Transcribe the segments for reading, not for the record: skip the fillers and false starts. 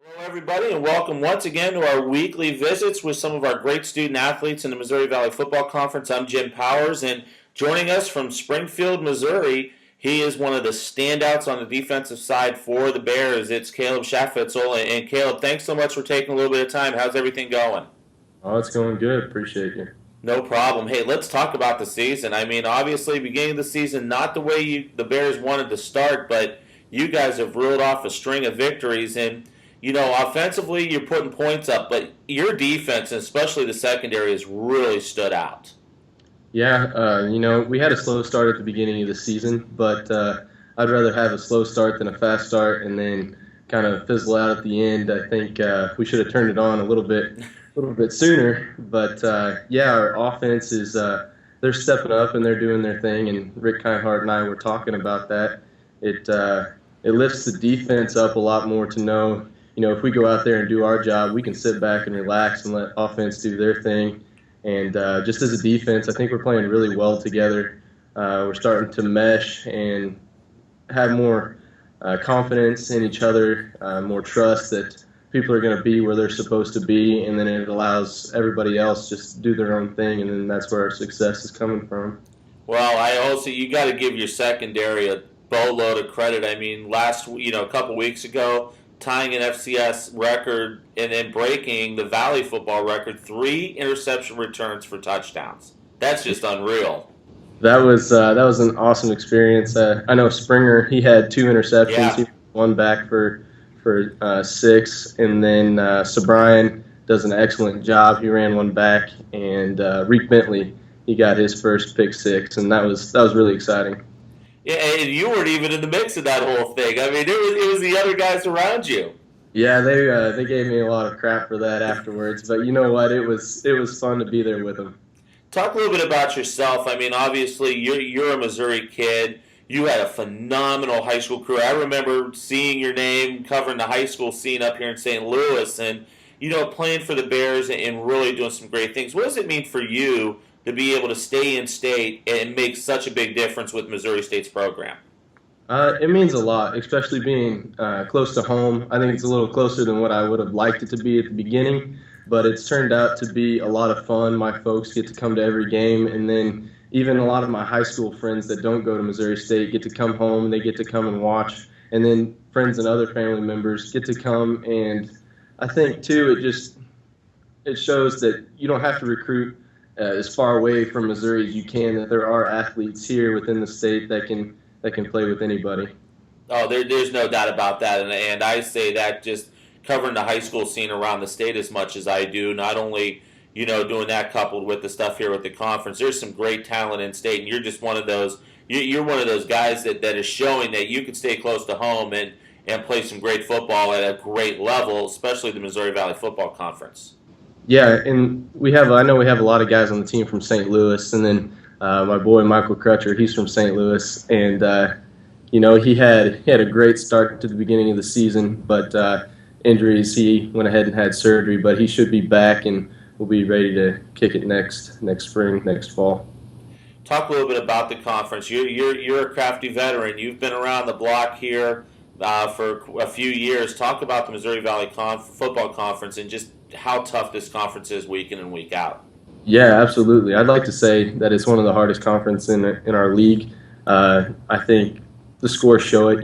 Hello, everybody, and welcome once again to our weekly visits with some of our great student athletes in the Missouri Valley Football Conference. I'm Jim Powers, and joining us from Springfield, Missouri, he is one of the standouts on the defensive side for the Bears. It's Caleb Schaffitzel. And Caleb, thanks so much for taking a little bit of time. How's everything going? Oh, it's going good. Appreciate you. No problem. Hey, let's talk about the season. I mean, obviously, beginning of the season, not the way the Bears wanted to start, but you guys have reeled off a string of victories. And, offensively, you're putting points up, but your defense, and especially the secondary, has really stood out. Yeah, we had a slow start at the beginning of the season, but I'd rather have a slow start than a fast start and then kind of fizzle out at the end. I think we should have turned it on a little bit sooner. But yeah, our offense is they're stepping up and they're doing their thing. And Rick Kinehart and I were talking about that. It lifts the defense up a lot more to know, if we go out there and do our job, we can sit back and relax and let offense do their thing. And just as a defense, I think we're playing really well together. We're starting to mesh and have more confidence in each other, more trust that people are going to be where they're supposed to be, and then it allows everybody else just to do their own thing, and then that's where our success is coming from. Well, you got to give your secondary a boatload of credit. I mean, a couple weeks ago, tying an FCS record and then breaking the Valley football record, 3 interception returns for touchdowns. That's just unreal. That was an awesome experience. I know Springer, he had 2 interceptions. Yeah. He one back for 6, and then Sobrian does an excellent job. He ran one back, and Reek Bentley, he got his first pick 6, and that was really exciting. Yeah, and you weren't even in the mix of that whole thing. I mean, it was the other guys around you. Yeah, they gave me a lot of crap for that afterwards, but you know what? It was fun to be there with them. Talk a little bit about yourself. I mean, obviously, you're a Missouri kid. You had a phenomenal high school career. I remember seeing your name covering the high school scene up here in St. Louis, and playing for the Bears and really doing some great things. What does it mean for you to be able to stay in state and make such a big difference with Missouri State's program? It means a lot, especially being close to home. I think it's a little closer than what I would have liked it to be at the beginning, but it's turned out to be a lot of fun. My folks get to come to every game, and then even a lot of my high school friends that don't go to Missouri State get to come home. They get to come and watch, and then friends and other family members get to come. And I think too, it shows that you don't have to recruit as far away from Missouri as you can. That there are athletes here within the state that can play with anybody. Oh, there's no doubt about that, and I say that just covering the high school scene around the state as much as I do. Not only doing that coupled with the stuff here with the conference. There's some great talent in state, and you're just one of those. You're one of those guys that is showing that you can stay close to home and play some great football at a great level, especially the Missouri Valley Football Conference. Yeah, and I know we have a lot of guys on the team from St. Louis, and then my boy Michael Crutcher, he's from St. Louis, and he had a great start to the beginning of the season, but injuries, he went ahead and had surgery, but he should be back, and we'll be ready to kick it next spring, next fall. Talk a little bit about the conference. You're a crafty veteran. You've been around the block here for a few years. Talk about the Missouri Valley Football Conference and just how tough this conference is week in and week out. Yeah, absolutely. I'd like to say that it's one of the hardest conferences in our league. I think the scores show it.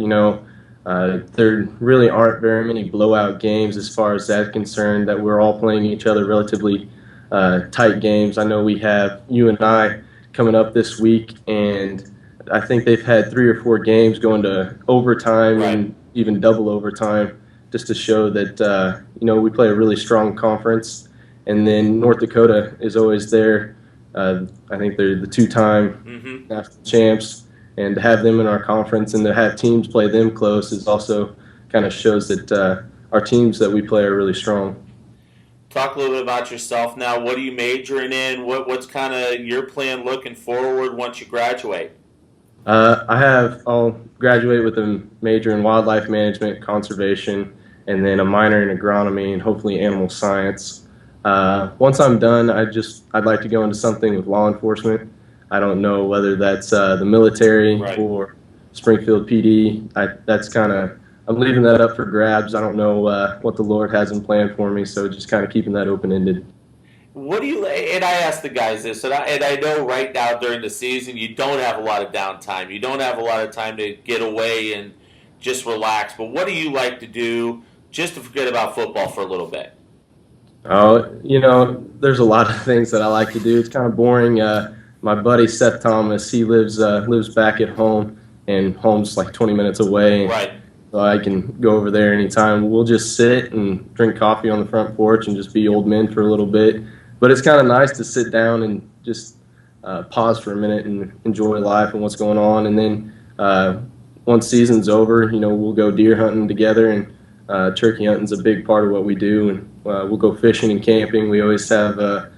There really aren't very many blowout games as far as that's concerned, that we're all playing each other relatively tight games. I know we have you and I coming up this week, and I think they've had 3 or 4 games going to overtime, Right. and even double overtime, just to show that we play a really strong conference. And then North Dakota is always there. I think they're the 2-time national champs, and to have them in our conference and to have teams play them close is also kind of shows that our teams that we play are really strong. Talk a little bit about yourself now. What are you majoring in? What's kind of your plan looking forward once you graduate? I'll graduate with a major in wildlife management, conservation, and then a minor in agronomy and hopefully animal science. Once I'm done, I'd like to go into something with law enforcement. I don't know whether that's the military Right. or Springfield PD. That's kind of I'm leaving that up for grabs. I don't know what the Lord has in plan for me, so just kind of keeping that open ended. What do you? And I ask the guys this, and I know right now during the season you don't have a lot of downtime. You don't have a lot of time to get away and just relax. But what do you like to do just to forget about football for a little bit? Oh, there's a lot of things that I like to do. It's kind of boring. My buddy Seth Thomas, he lives back at home, and home's like 20 minutes away. Right. So I can go over there anytime. We'll just sit and drink coffee on the front porch and just be old men for a little bit. But it's kind of nice to sit down and just pause for a minute and enjoy life and what's going on. And then once season's over, we'll go deer hunting together, and turkey hunting's a big part of what we do. And we'll go fishing and camping. We always have a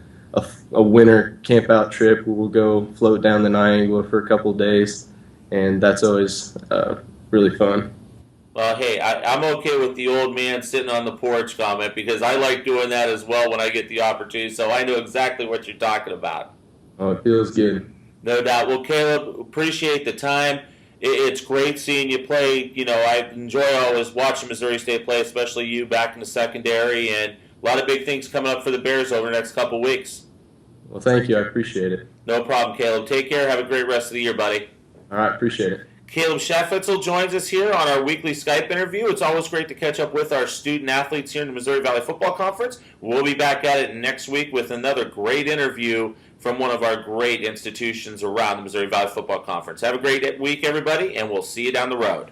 winter camp out trip where we'll go float down the Niagara for a couple of days, and that's always really fun. Well, hey, I'm okay with the old man sitting on the porch comment because I like doing that as well when I get the opportunity. So I know exactly what you're talking about. Oh, it feels good. No doubt. Well, Caleb, appreciate the time. It's great seeing you play. I enjoy always watching Missouri State play, especially you back in the secondary, and a lot of big things coming up for the Bears over the next couple weeks. Well, thank you. I appreciate it. No problem, Caleb. Take care. Have a great rest of the year, buddy. All right, appreciate it. Caleb Schaffitzel joins us here on our weekly Skype interview. It's always great to catch up with our student athletes here in the Missouri Valley Football Conference. We'll be back at it next week with another great interview from one of our great institutions around the Missouri Valley Football Conference. Have a great week, everybody, and we'll see you down the road.